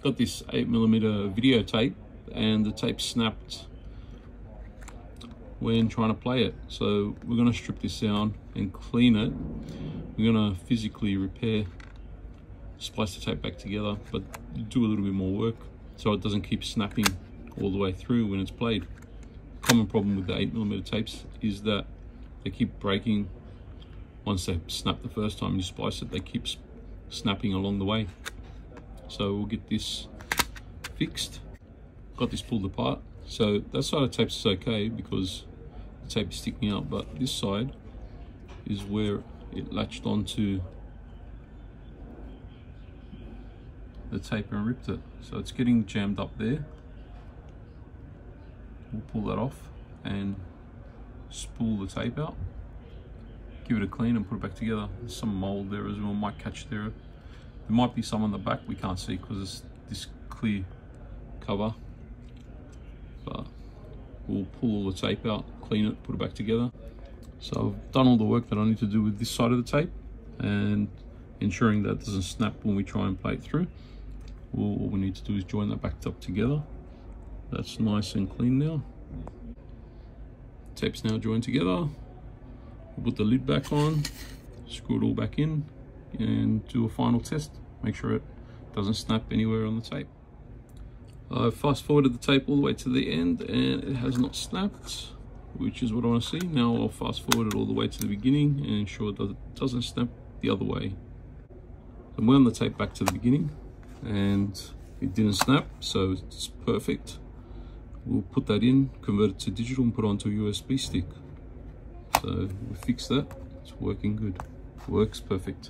got this 8mm video tape, and the tape snapped when trying to play it. So we're going to strip this down and clean it. We're going to physically repair, splice the tape back together, but do a little bit more work so it doesn't keep snapping all the way through when it's played. Common problem with the 8mm tapes is that they keep breaking. Once they snap the first time you splice it, they keep snapping along the way. So we'll get this fixed. Got this pulled apart. So that side of the tape is okay because the tape is sticking out, but this side is where it latched onto the tape and ripped it. So it's getting jammed up there. We'll pull that off and spool the tape out. Give it a clean and put it back together. There's some mold there as well, might catch there. There might be some on the back we can't see because it's this clear cover. But we'll pull all the tape out, clean it, put it back together. So I've done all the work that I need to do with this side of the tape and ensuring that it doesn't snap when we try and play it through. All we need to do is join that back up together. That's nice and clean now. Tape's now joined together. We'll put the lid back on, screw it all back in, and do a final test. Make sure it doesn't snap anywhere on the tape. I fast forwarded the tape all the way to the end and it has not snapped, which is what I want to see. Now I'll fast forward it all the way to the beginning and ensure that it doesn't snap the other way. I wound the tape back to the beginning and it didn't snap, so it's perfect. We'll put that in, convert it to digital and put it onto a USB stick. So we fixed that, it's working good, works perfect.